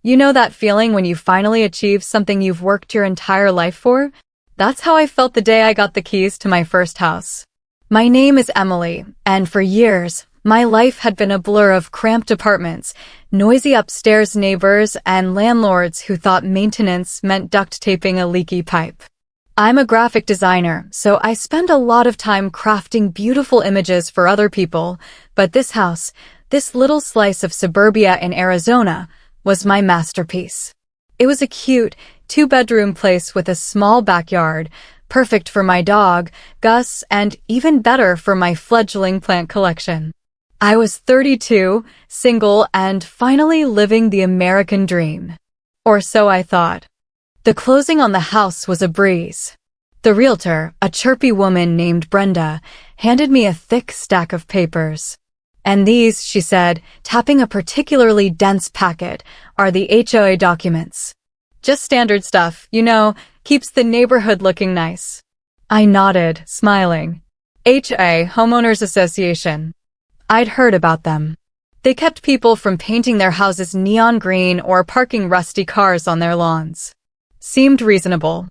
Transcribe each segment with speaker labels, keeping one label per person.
Speaker 1: You know that feeling when you finally achieve something you've worked your entire life for? That's how I felt the day I got the keys to my first house. My name is Emily, and for years, my life had been a blur of cramped apartments, noisy upstairs neighbors, and landlords who thought maintenance meant duct taping a leaky pipe. I'm a graphic designer, so I spend a lot of time crafting beautiful images for other people, but this house, this little slice of suburbia in Arizona, was my masterpiece. It was a cute, two-bedroom place with a small backyard, perfect for my dog, Gus, and even better for my fledgling plant collection. I was 32, single, and finally living the American dream. Or so I thought. The closing on the house was a breeze. The realtor, a chirpy woman named Brenda, handed me a thick stack of papers. And these, she said, tapping a particularly dense packet, are the HOA documents. Just standard stuff, keeps the neighborhood looking nice. I nodded, smiling. HOA, Homeowners Association. I'd heard about them. They kept people from painting their houses neon green or parking rusty cars on their lawns. Seemed reasonable.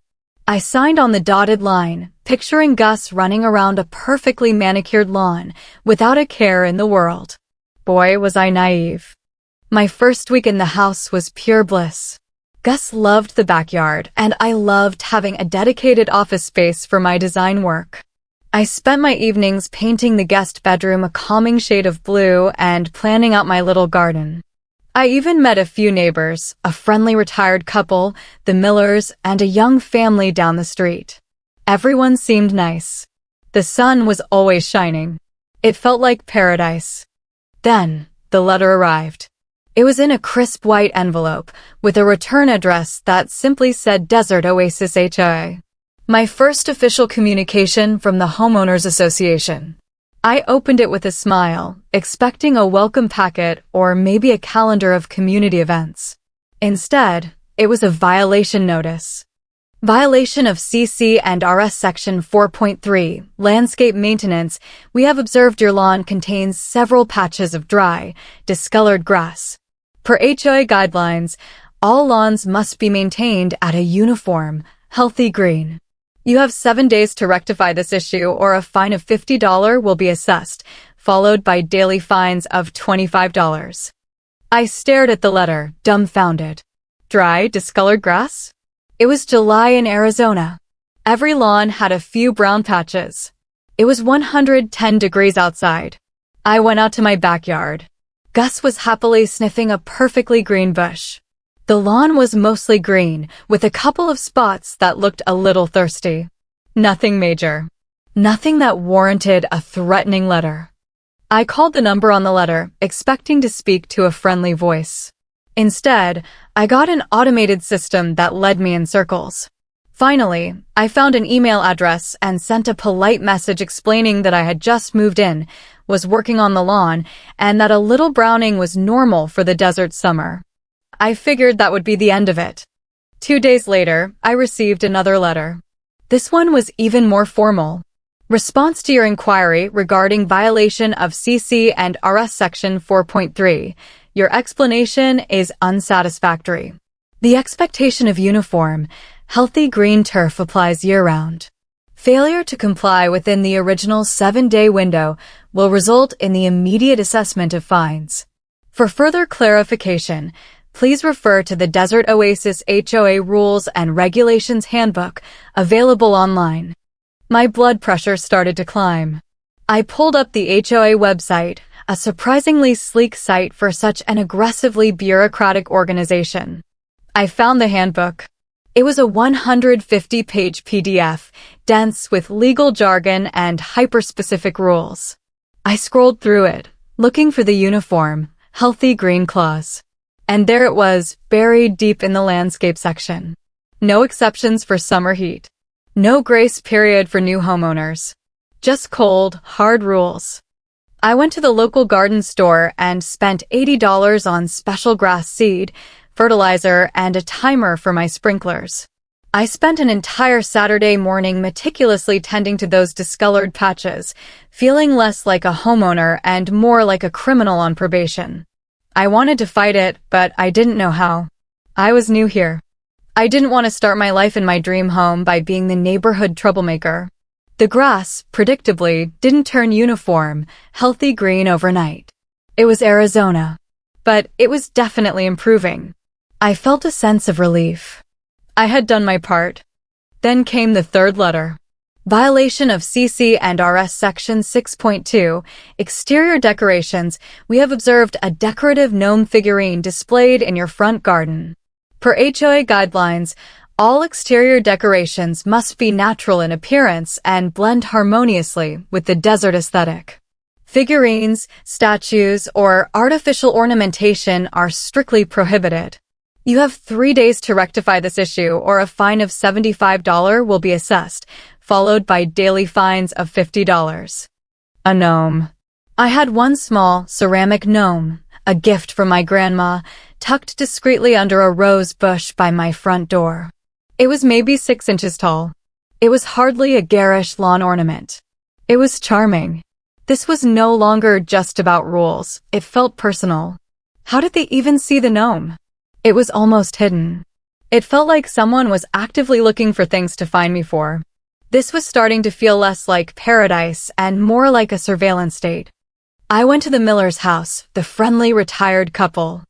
Speaker 1: I signed on the dotted line, picturing Gus running around a perfectly manicured lawn without a care in the world. Boy, was I naive. My first week in the house was pure bliss. Gus loved the backyard, and I loved having a dedicated office space for my design work. I spent my evenings painting the guest bedroom a calming shade of blue and planning out my little garden. I even met a few neighbors, a friendly retired couple, the Millers, and a young family down the street. Everyone seemed nice. The sun was always shining. It felt like paradise. Then, the letter arrived. It was in a crisp white envelope, with a return address that simply said Desert Oasis HOA. My first official communication from the Homeowners Association. I opened it with a smile, expecting a welcome packet or maybe a calendar of community events. Instead, it was a violation notice. Violation of CC and RS Section 4.3, Landscape Maintenance. We have observed your lawn contains several patches of dry, discolored grass. Per HOA guidelines, all lawns must be maintained at a uniform, healthy green. You have 7 days to rectify this issue or a fine of $50 will be assessed, followed by daily fines of $25. I stared at the letter, dumbfounded. Dry, discolored grass? It was July in Arizona. Every lawn had a few brown patches. It was 110 degrees outside. I went out to my backyard. Gus was happily sniffing a perfectly green bush. The lawn was mostly green, with a couple of spots that looked a little thirsty. Nothing major. Nothing that warranted a threatening letter. I called the number on the letter, expecting to speak to a friendly voice. Instead, I got an automated system that led me in circles. Finally, I found an email address and sent a polite message explaining that I had just moved in, was working on the lawn, and that a little browning was normal for the desert summer. I figured that would be the end of it. 2 days later, I received another letter. This one was even more formal. Response to your inquiry regarding violation of CC and RS Section 4.3. Your explanation is unsatisfactory. The expectation of uniform, healthy green turf applies year-round. Failure to comply within the original 7-day window will result in the immediate assessment of fines. For further clarification, please refer to the Desert Oasis HOA Rules and Regulations Handbook, available online. My blood pressure started to climb. I pulled up the HOA website, a surprisingly sleek site for such an aggressively bureaucratic organization. I found the handbook. It was a 150-page PDF, dense with legal jargon and hyper-specific rules. I scrolled through it, looking for the uniform, healthy green clause. And there it was, buried deep in the landscape section. No exceptions for summer heat. No grace period for new homeowners. Just cold, hard rules. I went to the local garden store and spent $80 on special grass seed, fertilizer, and a timer for my sprinklers. I spent an entire Saturday morning meticulously tending to those discolored patches, feeling less like a homeowner and more like a criminal on probation. I wanted to fight it, but I didn't know how. I was new here. I didn't want to start my life in my dream home by being the neighborhood troublemaker. The grass, predictably, didn't turn uniform, healthy green overnight. It was Arizona. But it was definitely improving. I felt a sense of relief. I had done my part. Then came the third letter. Violation of CC and RS Section 6.2, Exterior Decorations. We have observed a decorative gnome figurine displayed in your front garden. Per HOA guidelines, all exterior decorations must be natural in appearance and blend harmoniously with the desert aesthetic. Figurines, statues, or artificial ornamentation are strictly prohibited. You have 3 days to rectify this issue, or a fine of $75 will be assessed, followed by daily fines of $50. A gnome. I had one small, ceramic gnome, a gift from my grandma, tucked discreetly under a rose bush by my front door. It was maybe 6 inches tall. It was hardly a garish lawn ornament. It was charming. This was no longer just about rules. It felt personal. How did they even see the gnome? It was almost hidden. It felt like someone was actively looking for things to find me for. This was starting to feel less like paradise and more like a surveillance state. I went to the Miller's house, the friendly retired couple.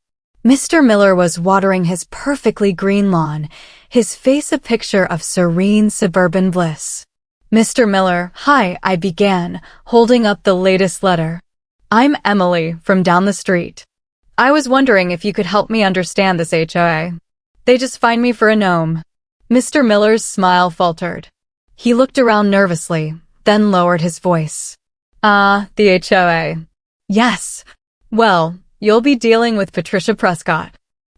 Speaker 1: Mr. Miller was watering his perfectly green lawn, his face a picture of serene suburban bliss. Mr. Miller, hi, I began, holding up the latest letter. I'm Emily, from down the street. I was wondering if you could help me understand this HOA. They just fined me for a gnome. Mr. Miller's smile faltered. He looked around nervously, then lowered his voice. The HOA. Yes. Well, you'll be dealing with Patricia Prescott.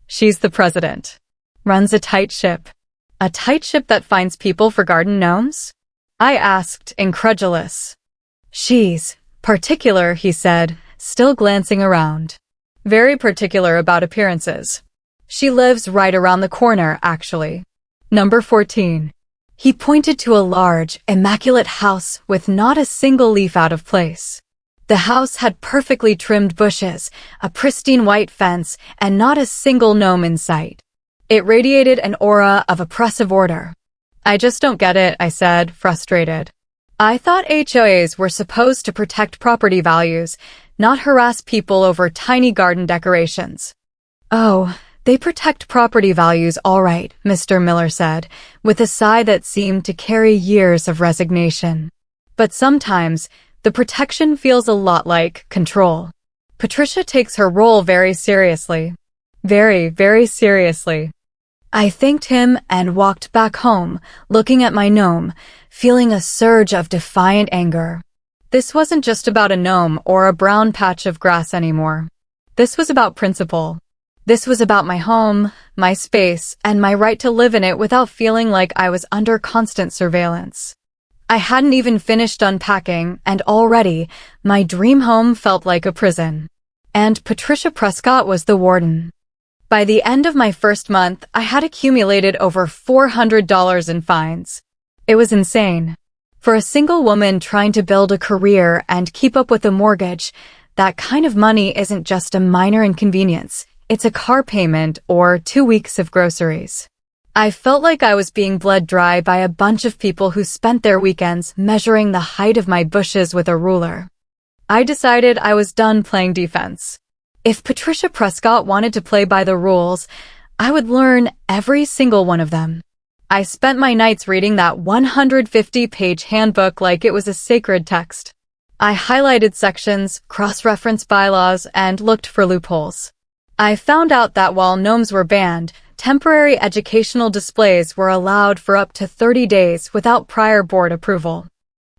Speaker 1: She's the president. Runs a tight ship. A tight ship that finds people for garden gnomes? I asked, incredulous. She's particular, he said, still glancing around. Very particular about appearances. She lives right around the corner, actually. Number 14. He pointed to a large, immaculate house with not a single leaf out of place. The house had perfectly trimmed bushes, a pristine white fence, and not a single gnome in sight. It radiated an aura of oppressive order. I just don't get it, I said, frustrated. I thought HOAs were supposed to protect property values, not harass people over tiny garden decorations. Oh, they protect property values all right, Mr. Miller said, with a sigh that seemed to carry years of resignation. But sometimes, the protection feels a lot like control. Patricia takes her role very seriously. Very, very seriously. I thanked him and walked back home, looking at my gnome, feeling a surge of defiant anger. This wasn't just about a gnome or a brown patch of grass anymore. This was about principle. This was about my home, my space, and my right to live in it without feeling like I was under constant surveillance. I hadn't even finished unpacking, and already, my dream home felt like a prison. And Patricia Prescott was the warden. By the end of my first month, I had accumulated over $400 in fines. It was insane. For a single woman trying to build a career and keep up with a mortgage, that kind of money isn't just a minor inconvenience. It's a car payment or 2 weeks of groceries. I felt like I was being bled dry by a bunch of people who spent their weekends measuring the height of my bushes with a ruler. I decided I was done playing defense. If Patricia Prescott wanted to play by the rules, I would learn every single one of them. I spent my nights reading that 150-page handbook like it was a sacred text. I highlighted sections, cross-referenced bylaws, and looked for loopholes. I found out that while gnomes were banned, temporary educational displays were allowed for up to 30 days without prior board approval.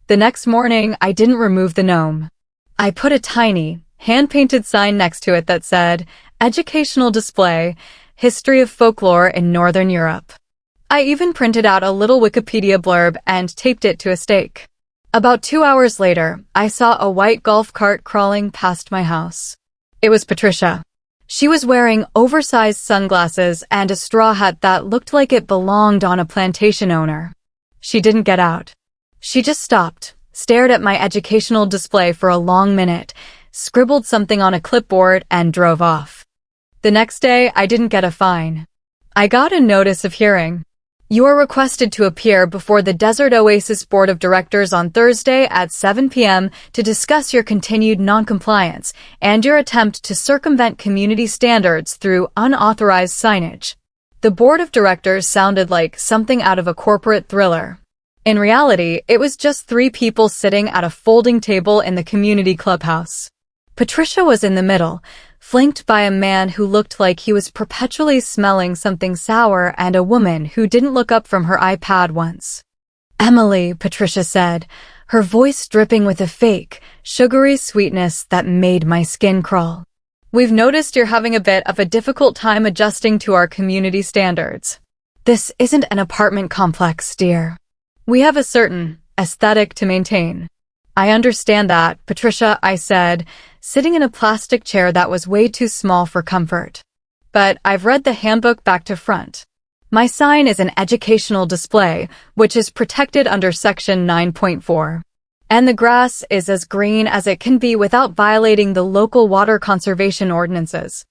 Speaker 1: The next morning, I didn't remove the gnome. I put a tiny, hand-painted sign next to it that said, Educational Display, History of Folklore in Northern Europe. I even printed out a little Wikipedia blurb and taped it to a stake. About 2 hours later, I saw a white golf cart crawling past my house. It was Patricia. She was wearing oversized sunglasses and a straw hat that looked like it belonged on a plantation owner. She didn't get out. She just stopped, stared at my educational display for a long minute, scribbled something on a clipboard, and drove off. The next day, I didn't get a fine. I got a notice of hearing. You are requested to appear before the Desert Oasis Board of Directors on Thursday at 7 p.m. to discuss your continued noncompliance and your attempt to circumvent community standards through unauthorized signage. The Board of Directors sounded like something out of a corporate thriller. In reality, it was just 3 people sitting at a folding table in the community clubhouse. Patricia was in the middle, flanked by a man who looked like he was perpetually smelling something sour and a woman who didn't look up from her iPad once. "Emily," Patricia said, her voice dripping with a fake, sugary sweetness that made my skin crawl. "We've noticed you're having a bit of a difficult time adjusting to our community standards. This isn't an apartment complex, dear. We have a certain aesthetic to maintain." "I understand that, Patricia," I said, sitting in a plastic chair that was way too small for comfort. "But I've read the handbook back to front. My sign is an educational display, which is protected under Section 9.4. And the grass is as green as it can be without violating the local water conservation ordinances."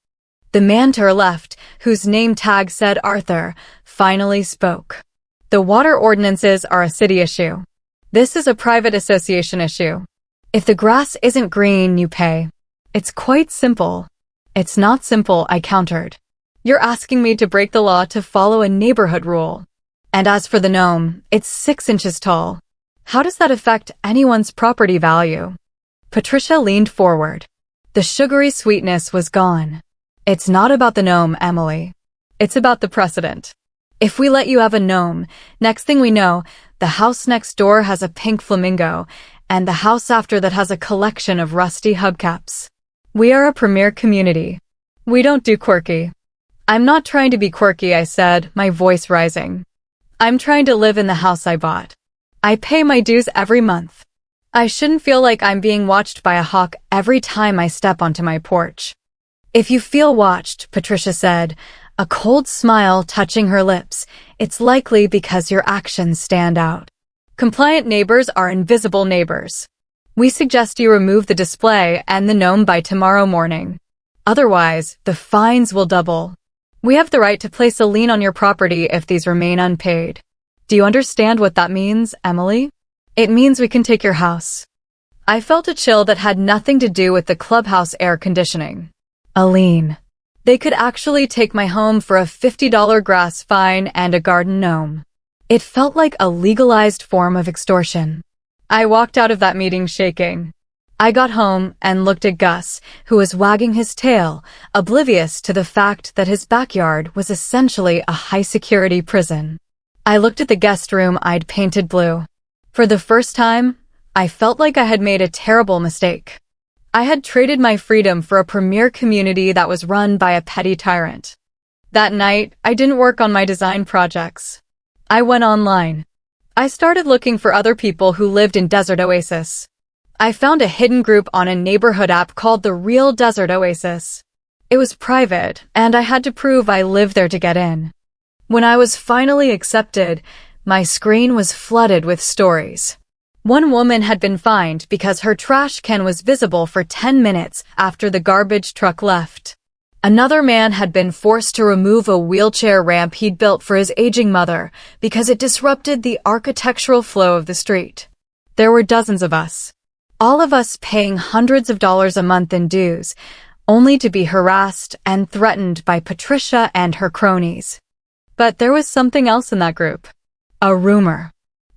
Speaker 1: The man to her left, whose name tag said Arthur, finally spoke. "The water ordinances are a city issue. This is a private association issue. If the grass isn't green, you pay. It's quite simple." "It's not simple," I countered. "You're asking me to break the law to follow a neighborhood rule. And as for the gnome, it's 6 inches tall. How does that affect anyone's property value?" Patricia leaned forward. The sugary sweetness was gone. "It's not about the gnome, Emily. It's about the precedent. If we let you have a gnome, next thing we know, the house next door has a pink flamingo, and the house after that has a collection of rusty hubcaps. We are a premier community. We don't do quirky." "I'm not trying to be quirky," I said, my voice rising. "I'm trying to live in the house I bought. I pay my dues every month. I shouldn't feel like I'm being watched by a hawk every time I step onto my porch." "If you feel watched," Patricia said, a cold smile touching her lips, "it's likely because your actions stand out. Compliant neighbors are invisible neighbors. We suggest you remove the display and the gnome by tomorrow morning. Otherwise, the fines will double. We have the right to place a lien on your property if these remain unpaid. Do you understand what that means, Emily? It means we can take your house." I felt a chill that had nothing to do with the clubhouse air conditioning. A lien. They could actually take my home for a $50 grass fine and a garden gnome. It felt like a legalized form of extortion. I walked out of that meeting shaking. I got home and looked at Gus, who was wagging his tail, oblivious to the fact that his backyard was essentially a high-security prison. I looked at the guest room I'd painted blue. For the first time, I felt like I had made a terrible mistake. I had traded my freedom for a premier community that was run by a petty tyrant. That night, I didn't work on my design projects. I went online. I started looking for other people who lived in Desert Oasis. I found a hidden group on a neighborhood app called The Real Desert Oasis. It was private, and I had to prove I lived there to get in. When I was finally accepted, my screen was flooded with stories. One woman had been fined because her trash can was visible for 10 minutes after the garbage truck left. Another man had been forced to remove a wheelchair ramp he'd built for his aging mother because it disrupted the architectural flow of the street. There were dozens of us. All of us paying hundreds of dollars a month in dues, only to be harassed and threatened by Patricia and her cronies. But there was something else in that group. A rumor.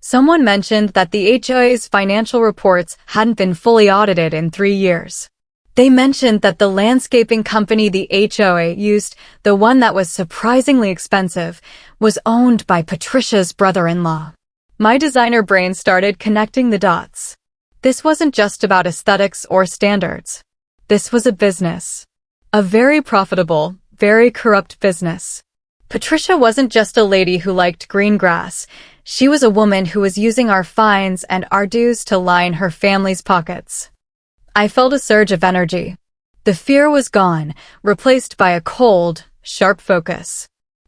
Speaker 1: Someone mentioned that the HOA's financial reports hadn't been fully audited in 3 years. They mentioned that the landscaping company the HOA used, the one that was surprisingly expensive, was owned by Patricia's brother-in-law. My designer brain started connecting the dots. This wasn't just about aesthetics or standards. This was a business. A very profitable, very corrupt business. Patricia wasn't just a lady who liked green grass. She was a woman who was using our fines and our dues to line her family's pockets. I felt a surge of energy. The fear was gone, replaced by a cold, sharp focus.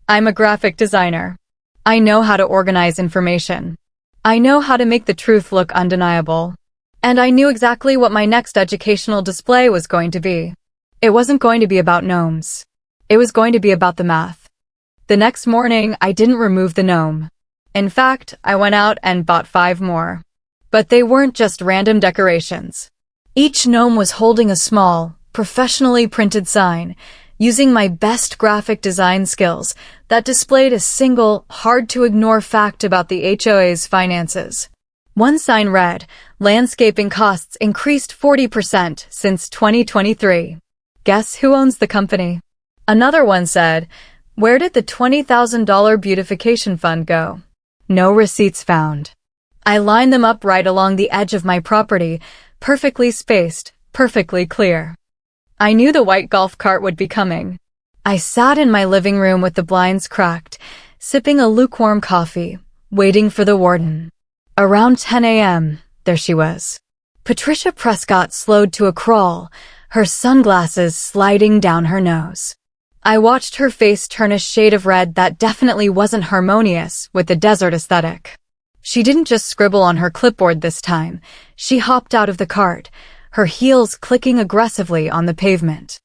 Speaker 1: I'm a graphic designer. I know how to organize information. I know how to make the truth look undeniable. And I knew exactly what my next educational display was going to be. It wasn't going to be about gnomes. It was going to be about the math. The next morning, I didn't remove the gnome. In fact, I went out and bought 5 more. But they weren't just random decorations. Each gnome was holding a small, professionally printed sign, using my best graphic design skills that displayed a single, hard-to-ignore fact about the HOA's finances. One sign read, "Landscaping costs increased 40% since 2023. Guess who owns the company?" Another one said, "Where did the $20,000 beautification fund go? No receipts found." I lined them up right along the edge of my property, perfectly spaced, perfectly clear. I knew the white golf cart would be coming. I sat in my living room with the blinds cracked, sipping a lukewarm coffee, waiting for the warden. Around 10 a.m., there she was. Patricia Prescott slowed to a crawl, her sunglasses sliding down her nose. I watched her face turn a shade of red that definitely wasn't harmonious with the desert aesthetic. She didn't just scribble on her clipboard this time. She hopped out of the cart, her heels clicking aggressively on the pavement.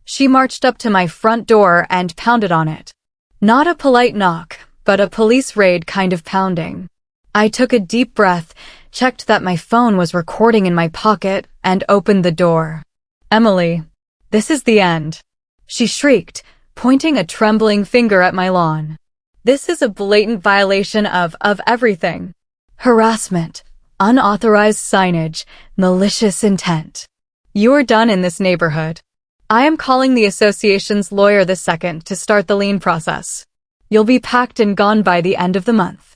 Speaker 1: She marched up to my front door and pounded on it. Not a polite knock, but a police raid kind of pounding. I took a deep breath, checked that my phone was recording in my pocket, and opened the door. "Emily, this is the end," she shrieked, pointing a trembling finger at my lawn. "This is a blatant violation of everything. Harassment, unauthorized signage, malicious intent. You are done in this neighborhood. I am calling the association's lawyer this second to start the lien process. You'll be packed and gone by the end of the month."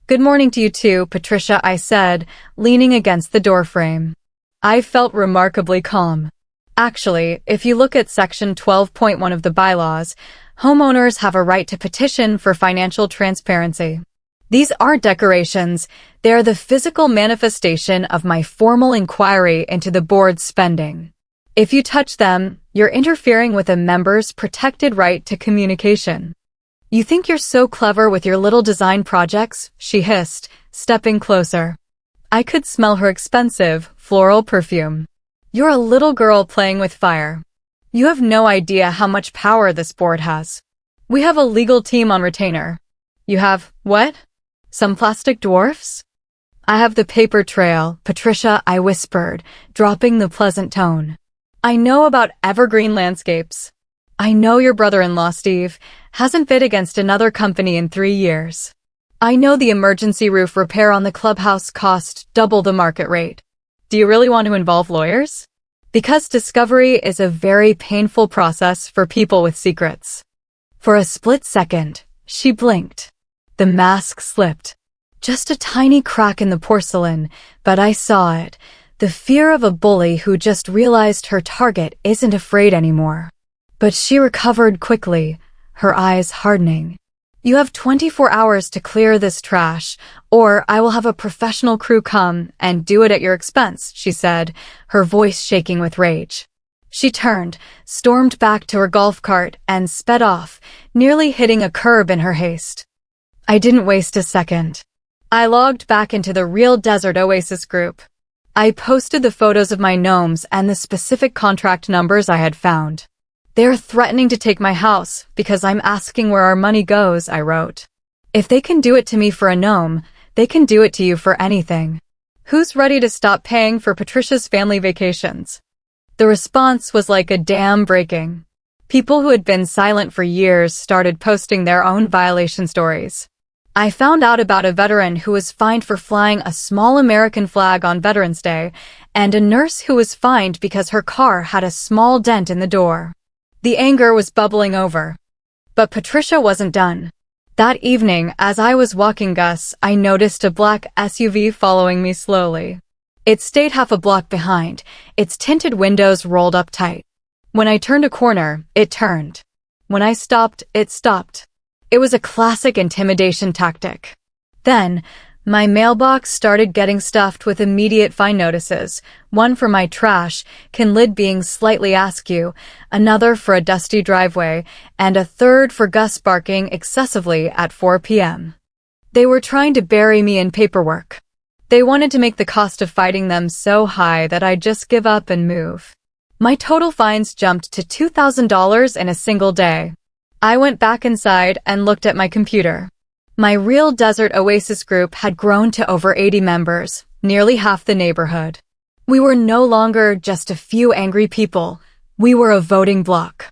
Speaker 1: "Good morning to you too, Patricia," I said, leaning against the doorframe. I felt remarkably calm. Actually, if you look at Section 12.1 of the bylaws, homeowners have a right to petition for financial transparency. These aren't decorations, they are the physical manifestation of my formal inquiry into the board's spending. If you touch them, you're interfering with a member's protected right to communication. "You think you're so clever with your little design projects?" she hissed, stepping closer. I could smell her expensive, floral perfume. "You're a little girl playing with fire. You have no idea how much power this board has. We have a legal team on retainer. You have, what? Some plastic dwarfs?" "I have the paper trail, Patricia," I whispered, dropping the pleasant tone. "I know about evergreen landscapes. I know your brother-in-law, Steve, hasn't bid against another company in 3 years. I know the emergency roof repair on the clubhouse cost double the market rate. Do you really want to involve lawyers? Because discovery is a very painful process for people with secrets." For a split second, she blinked. The mask slipped. Just a tiny crack in the porcelain, but I saw it. The fear of a bully who just realized her target isn't afraid anymore. But she recovered quickly, her eyes hardening. "You have 24 hours to clear this trash, or I will have a professional crew come and do it at your expense," she said, her voice shaking with rage. She turned, stormed back to her golf cart, and sped off, nearly hitting a curb in her haste. I didn't waste a second. I logged back into the Real Desert Oasis group. I posted the photos of my gnomes and the specific contract numbers I had found. "They're threatening to take my house because I'm asking where our money goes," I wrote. "If they can do it to me for a gnome, they can do it to you for anything. Who's ready to stop paying for Patricia's family vacations?" The response was like a dam breaking. People who had been silent for years started posting their own violation stories. I found out about a veteran who was fined for flying a small American flag on Veterans Day, and a nurse who was fined because her car had a small dent in the door. The anger was bubbling over. But Patricia wasn't done. That evening, as I was walking Gus, I noticed a black SUV following me slowly. It stayed half a block behind, its tinted windows rolled up tight. When I turned a corner, it turned. When I stopped, it stopped. It was a classic intimidation tactic. Then, my mailbox started getting stuffed with immediate fine notices, one for my trash, can lid being slightly askew, another for a dusty driveway, and a third for Gus barking excessively at 4 p.m. They were trying to bury me in paperwork. They wanted to make the cost of fighting them so high that I'd just give up and move. My total fines jumped to $2,000 in a single day. I went back inside and looked at my computer. My Real Desert Oasis group had grown to over 80 members, nearly half the neighborhood. We were no longer just a few angry people. We were a voting bloc.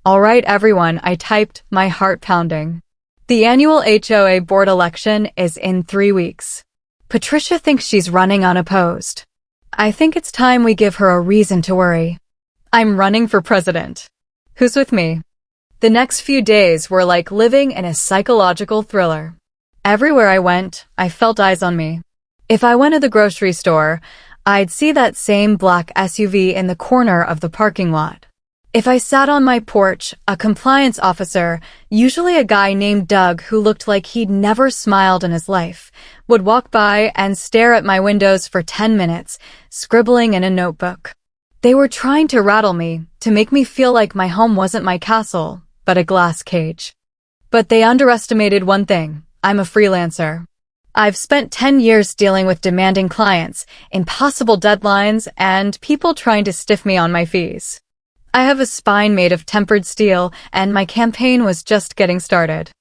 Speaker 1: All right, everyone, I typed, my heart pounding. The annual HOA board election is in 3 weeks. Patricia thinks she's running unopposed. I think it's time we give her a reason to worry. I'm running for president. Who's with me? The next few days were like living in a psychological thriller. Everywhere I went, I felt eyes on me. If I went to the grocery store, I'd see that same black SUV in the corner of the parking lot. If I sat on my porch, a compliance officer, usually a guy named Doug who looked like he'd never smiled in his life, would walk by and stare at my windows for 10 minutes, scribbling in a notebook. They were trying to rattle me, to make me feel like my home wasn't my castle, but a glass cage. But they underestimated one thing: I'm a freelancer. I've spent 10 years dealing with demanding clients, impossible deadlines, and people trying to stiff me on my fees. I have a spine made of tempered steel, and my campaign was just getting started.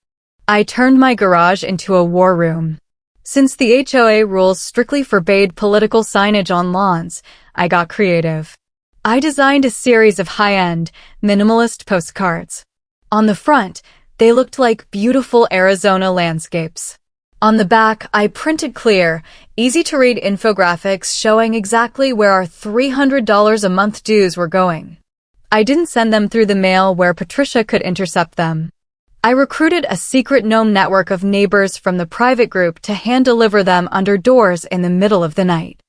Speaker 1: I turned my garage into a war room. Since the HOA rules strictly forbade political signage on lawns, I got creative. I designed a series of high-end, minimalist postcards. On the front, they looked like beautiful Arizona landscapes. On the back, I printed clear, easy-to-read infographics showing exactly where our $300 a month dues were going. I didn't send them through the mail where Patricia could intercept them. I recruited a secret gnome network of neighbors from the private group to hand-deliver them under doors in the middle of the night.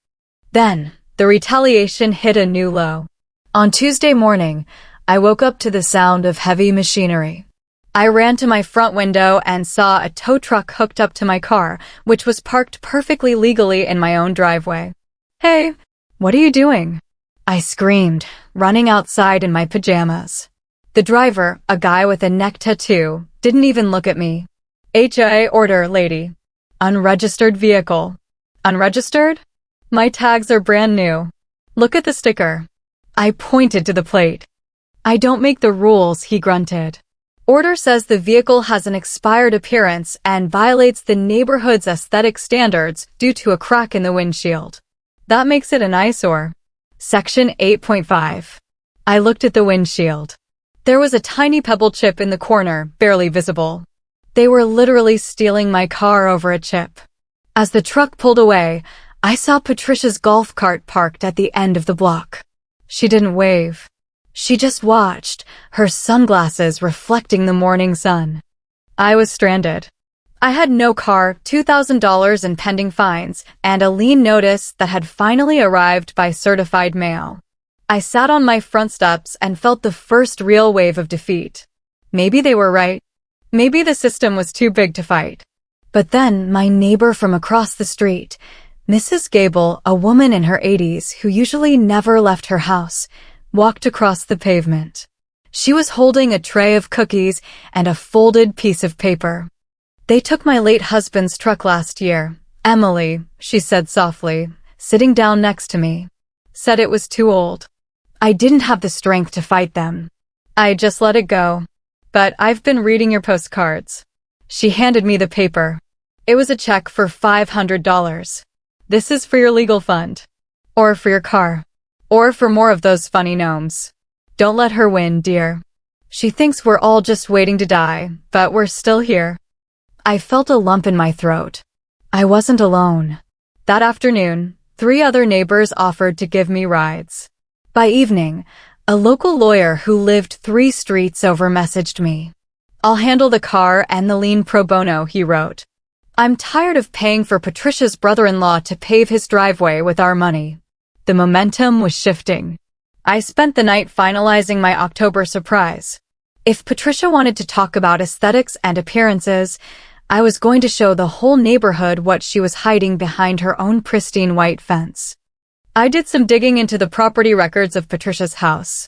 Speaker 1: Then, the retaliation hit a new low. On Tuesday morning, I woke up to the sound of heavy machinery. I ran to my front window and saw a tow truck hooked up to my car, which was parked perfectly legally in my own driveway. "Hey, what are you doing?" I screamed, running outside in my pajamas. The driver, a guy with a neck tattoo, didn't even look at me. "HOA order, lady. Unregistered vehicle." "Unregistered? My tags are brand new. Look at the sticker." I pointed to the plate. "I don't make the rules," he grunted. "Order says the vehicle has an expired appearance and violates the neighborhood's aesthetic standards due to a crack in the windshield. That makes it an eyesore." Section 8.5. I looked at the windshield. There was a tiny pebble chip in the corner, barely visible. They were literally stealing my car over a chip. As the truck pulled away, I saw Patricia's golf cart parked at the end of the block. She didn't wave. She just watched, her sunglasses reflecting the morning sun. I was stranded. I had no car, $2,000 in pending fines, and a lien notice that had finally arrived by certified mail. I sat on my front steps and felt the first real wave of defeat. Maybe they were right. Maybe the system was too big to fight. But then my neighbor from across the street, Mrs. Gable, a woman in her 80s who usually never left her house, walked across the pavement. She was holding a tray of cookies and a folded piece of paper. "They took my late husband's truck last year. Emily," she said softly, sitting down next to me, "said it was too old." I didn't have the strength to fight them. I just let it go. "But I've been reading your postcards." She handed me the paper. It was a check for $500. "This is for your legal fund. Or for your car. Or for more of those funny gnomes. Don't let her win, dear. She thinks we're all just waiting to die, but we're still here." I felt a lump in my throat. I wasn't alone. That afternoon, 3 other neighbors offered to give me rides. By evening, a local lawyer who lived 3 streets over messaged me. "I'll handle the car and the lien pro bono," he wrote. "I'm tired of paying for Patricia's brother-in-law to pave his driveway with our money." The momentum was shifting. I spent the night finalizing my October surprise. If Patricia wanted to talk about aesthetics and appearances, I was going to show the whole neighborhood what she was hiding behind her own pristine white fence. I did some digging into the property records of Patricia's house.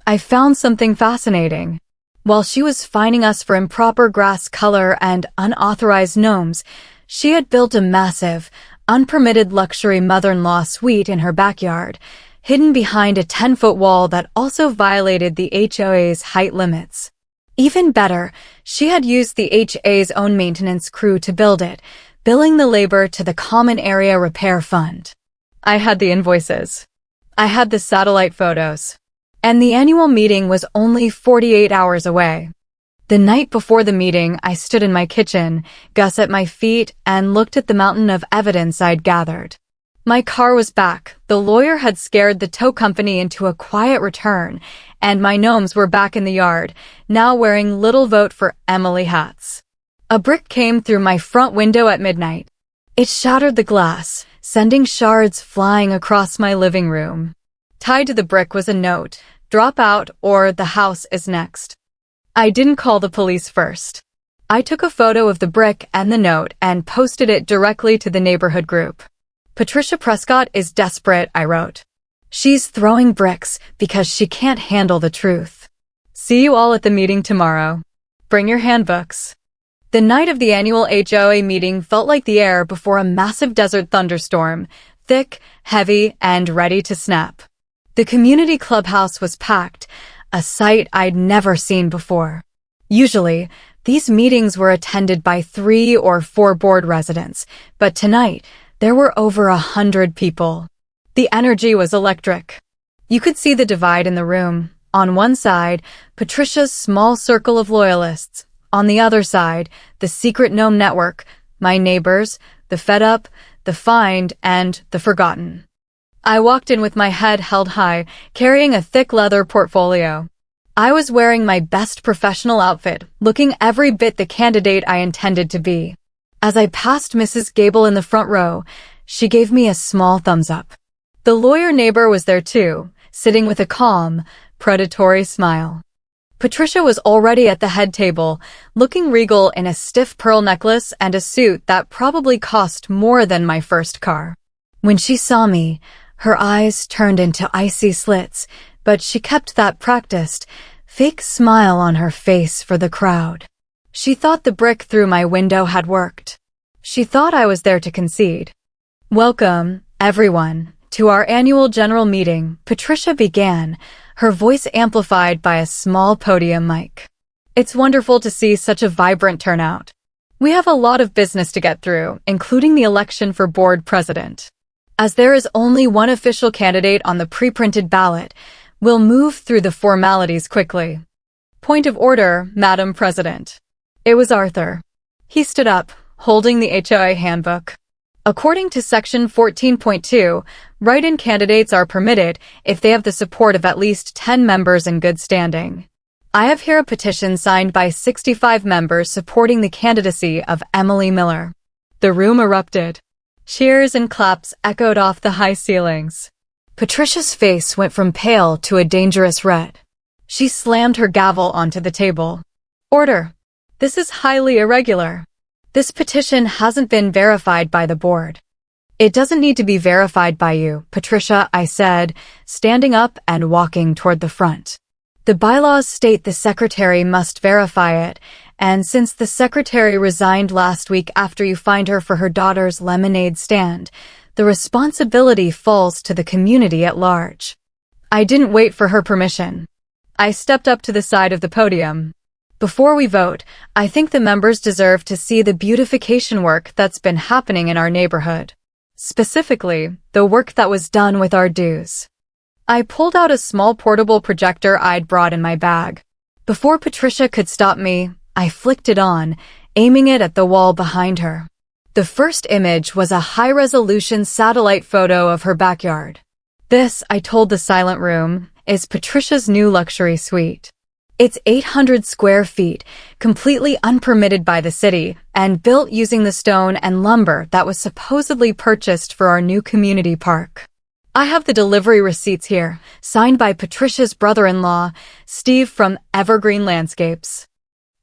Speaker 1: I found something fascinating. While she was fining us for improper grass color and unauthorized gnomes, she had built a massive, unpermitted luxury mother-in-law suite in her backyard, hidden behind a 10-foot wall that also violated the HOA's height limits. Even better, she had used the HA's own maintenance crew to build it, billing the labor to the Common Area Repair Fund. I had the invoices. I had the satellite photos. And the annual meeting was only 48 hours away. The night before the meeting, I stood in my kitchen, Gus at my feet, and looked at the mountain of evidence I'd gathered. My car was back, the lawyer had scared the tow company into a quiet return, and my gnomes were back in the yard, now wearing little vote for Emily hats. A brick came through my front window at midnight. It shattered the glass, sending shards flying across my living room. Tied to the brick was a note, "Drop out or the house is next." I didn't call the police first. I took a photo of the brick and the note and posted it directly to the neighborhood group. "Patricia Prescott is desperate," I wrote. "She's throwing bricks because she can't handle the truth. See you all at the meeting tomorrow. Bring your handbooks." The night of the annual HOA meeting felt like the air before a massive desert thunderstorm, thick, heavy, and ready to snap. The community clubhouse was packed, a sight I'd never seen before. Usually, these meetings were attended by 3 or 4 board residents, but tonight, there were over 100 people. The energy was electric. You could see the divide in the room. On one side, Patricia's small circle of loyalists. On the other side, the secret gnome network, my neighbors, the fed up, the fined, and the forgotten. I walked in with my head held high, carrying a thick leather portfolio. I was wearing my best professional outfit, looking every bit the candidate I intended to be. As I passed Mrs. Gable in the front row, she gave me a small thumbs up. The lawyer neighbor was there too, sitting with a calm, predatory smile. Patricia was already at the head table, looking regal in a stiff pearl necklace and a suit that probably cost more than my first car. When she saw me, her eyes turned into icy slits, but she kept that practiced, fake smile on her face for the crowd. She thought the brick through my window had worked. She thought I was there to concede. "Welcome, everyone, to our annual general meeting," Patricia began, her voice amplified by a small podium mic. "It's wonderful to see such a vibrant turnout. We have a lot of business to get through, including the election for board president. As there is only one official candidate on the pre-printed ballot, we'll move through the formalities quickly. Point of order, Madam President." It was Arthur. He stood up, holding the HOA handbook. According to Section 14.2, write-in candidates are permitted if they have the support of at least 10 members in good standing. I have here a petition signed by 65 members supporting the candidacy of Emily Miller. The room erupted. Cheers and claps echoed off the high ceilings. Patricia's face went from pale to a dangerous red. She slammed her gavel onto the table. "Order. This is highly irregular. This petition hasn't been verified by the board." "It doesn't need to be verified by you, Patricia," I said, standing up and walking toward the front. "The bylaws state the secretary must verify it, and since the secretary resigned last week after you fined her for her daughter's lemonade stand, the responsibility falls to the community at large." I didn't wait for her permission. I stepped up to the side of the podium. "Before we vote, I think the members deserve to see the beautification work that's been happening in our neighborhood. Specifically, the work that was done with our dues." I pulled out a small portable projector I'd brought in my bag. Before Patricia could stop me, I flicked it on, aiming it at the wall behind her. The first image was a high-resolution satellite photo of her backyard. "This," I told the silent room, "is Patricia's new luxury suite. It's 800 square feet, completely unpermitted by the city, and built using the stone and lumber that was supposedly purchased for our new community park. I have the delivery receipts here, signed by Patricia's brother-in-law, Steve from Evergreen Landscapes."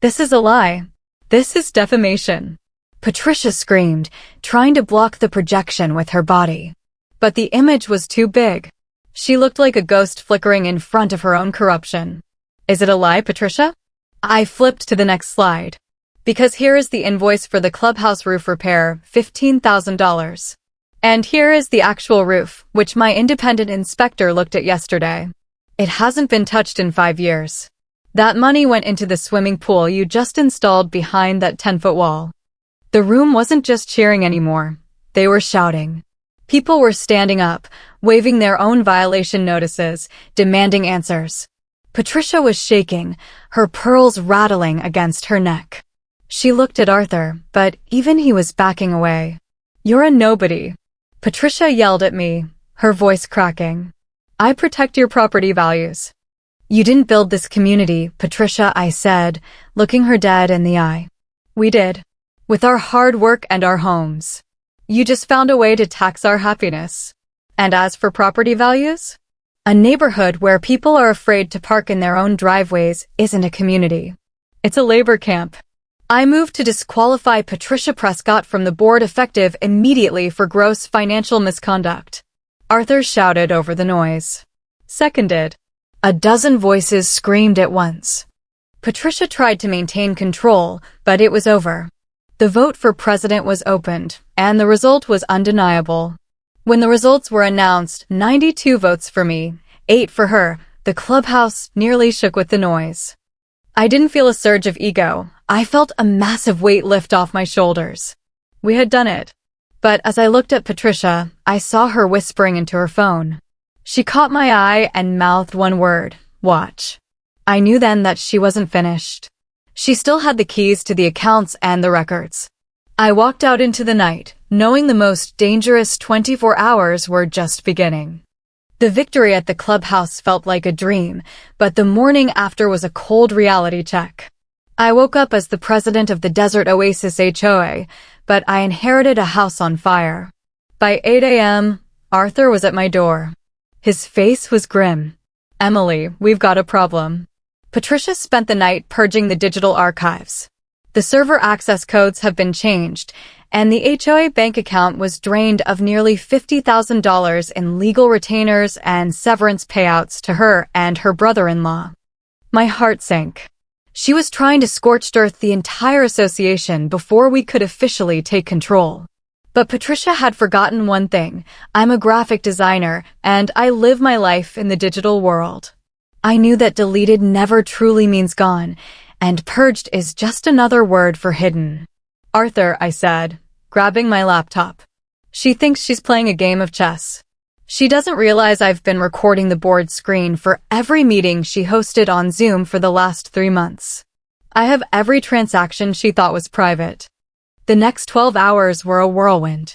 Speaker 1: "This is a lie. This is defamation." Patricia screamed, trying to block the projection with her body. But the image was too big. She looked like a ghost flickering in front of her own corruption. "Is it a lie, Patricia?" I flipped to the next slide. "Because here is the invoice for the clubhouse roof repair, $15,000. And here is the actual roof, which my independent inspector looked at yesterday. It hasn't been touched in 5 years. That money went into the swimming pool you just installed behind that 10-foot wall. The room wasn't just cheering anymore. They were shouting. People were standing up, waving their own violation notices, demanding answers. Patricia was shaking, her pearls rattling against her neck. She looked at Arthur, but even he was backing away. "You're a nobody," Patricia yelled at me, her voice cracking. "I protect your property values." "You didn't build this community, Patricia," I said, looking her dead in the eye. "We did. With our hard work and our homes. You just found a way to tax our happiness. And as for property values? A neighborhood where people are afraid to park in their own driveways isn't a community. It's a labor camp." I moved to disqualify Patricia Prescott from the board effective immediately for gross financial misconduct. Arthur shouted over the noise. "Seconded." A dozen voices screamed at once. Patricia tried to maintain control, but it was over. The vote for president was opened, and the result was undeniable. When the results were announced, 92 votes for me, 8 for her, the clubhouse nearly shook with the noise. I didn't feel a surge of ego. I felt a massive weight lift off my shoulders. We had done it. But as I looked at Patricia, I saw her whispering into her phone. She caught my eye and mouthed one word: "Watch." I knew then that she wasn't finished. She still had the keys to the accounts and the records. I walked out into the night, knowing the most dangerous 24 hours were just beginning. The victory at the clubhouse felt like a dream, but the morning after was a cold reality check. I woke up as the president of the Desert Oasis HOA, but I inherited a house on fire. By 8 a.m., Arthur was at my door. His face was grim. "Emily, we've got a problem." Patricia spent the night purging the digital archives. The server access codes have been changed, and the HOA bank account was drained of nearly $50,000 in legal retainers and severance payouts to her and her brother-in-law. My heart sank. She was trying to scorched earth the entire association before we could officially take control. But Patricia had forgotten one thing: I'm a graphic designer, and I live my life in the digital world. I knew that deleted never truly means gone, and purged is just another word for hidden. "Arthur," I said, grabbing my laptop. "She thinks she's playing a game of chess. She doesn't realize I've been recording the board screen for every meeting she hosted on Zoom for the last 3 months. I have every transaction she thought was private." The next 12 hours were a whirlwind.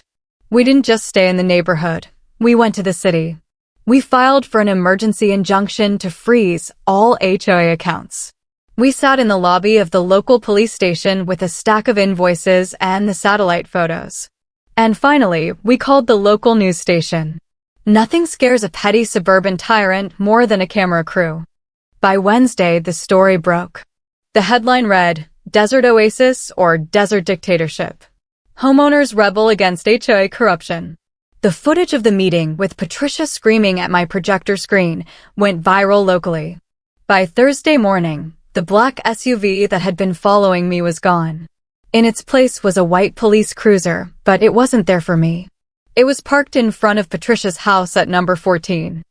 Speaker 1: We didn't just stay in the neighborhood. We went to the city. We filed for an emergency injunction to freeze all HOA accounts. We sat in the lobby of the local police station with a stack of invoices and the satellite photos. And finally, we called the local news station. Nothing scares a petty suburban tyrant more than a camera crew. By Wednesday, the story broke. The headline read, "Desert Oasis or Desert Dictatorship. Homeowners rebel against HOA corruption." The footage of the meeting, with Patricia screaming at my projector screen, went viral locally. By Thursday morning, the black SUV that had been following me was gone. In its place was a white police cruiser, but it wasn't there for me. It was parked in front of Patricia's house at number 14.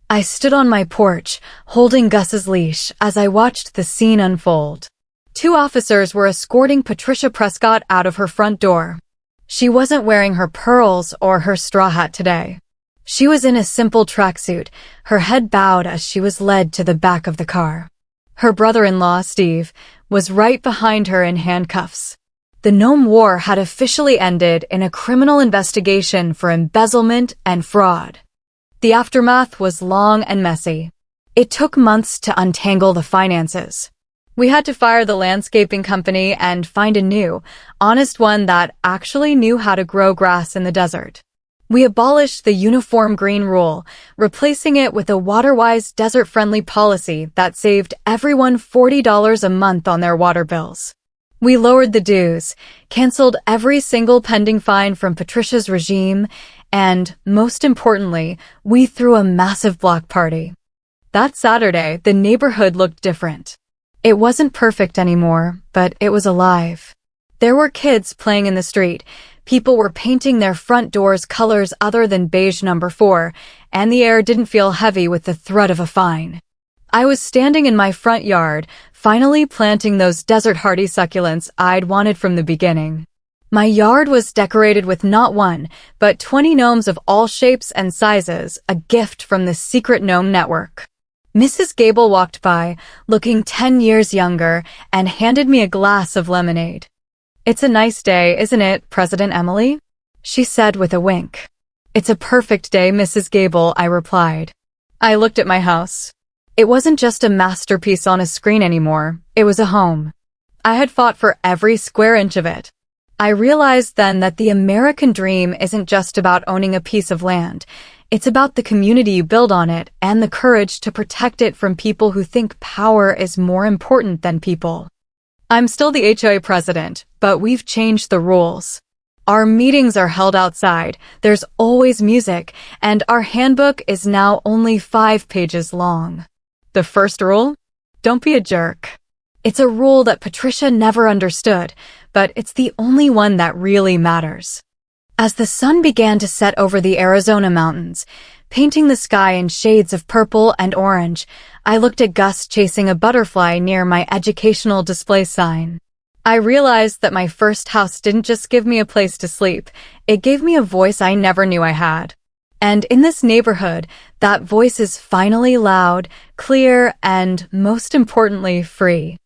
Speaker 1: I stood on my porch, holding Gus's leash, as I watched the scene unfold. 2 officers were escorting Patricia Prescott out of her front door. She wasn't wearing her pearls or her straw hat today. She was in a simple tracksuit, her head bowed as she was led to the back of the car. Her brother-in-law, Steve, was right behind her in handcuffs. The gnome war had officially ended in a criminal investigation for embezzlement and fraud. The aftermath was long and messy. It took months to untangle the finances. We had to fire the landscaping company and find a new, honest one that actually knew how to grow grass in the desert. We abolished the uniform green rule, replacing it with a water-wise, desert-friendly policy that saved everyone $40 a month on their water bills. We lowered the dues, canceled every single pending fine from Patricia's regime, and, most importantly, we threw a massive block party. That Saturday, the neighborhood looked different. It wasn't perfect anymore, but it was alive. There were kids playing in the street, people were painting their front doors colors other than beige number 4, and the air didn't feel heavy with the threat of a fine. I was standing in my front yard, finally planting those desert-hardy succulents I'd wanted from the beginning. My yard was decorated with not one, but 20 gnomes of all shapes and sizes, a gift from the secret gnome network. Mrs. Gable walked by, looking 10 years younger, and handed me a glass of lemonade. "It's a nice day, isn't it, President Emily?" she said with a wink. "It's a perfect day, Mrs. Gable," I replied. I looked at my house. It wasn't just a masterpiece on a screen anymore, it was a home. I had fought for every square inch of it. I realized then that the American dream isn't just about owning a piece of land. It's about the community you build on it and the courage to protect it from people who think power is more important than people. I'm still the HOA president, but we've changed the rules. Our meetings are held outside, there's always music, and our handbook is now only 5 pages long. The first rule? Don't be a jerk. It's a rule that Patricia never understood, but it's the only one that really matters. As the sun began to set over the Arizona mountains, painting the sky in shades of purple and orange, I looked at Gus chasing a butterfly near my educational display sign. I realized that my first house didn't just give me a place to sleep, it gave me a voice I never knew I had. And in this neighborhood, that voice is finally loud, clear, and, most importantly, free.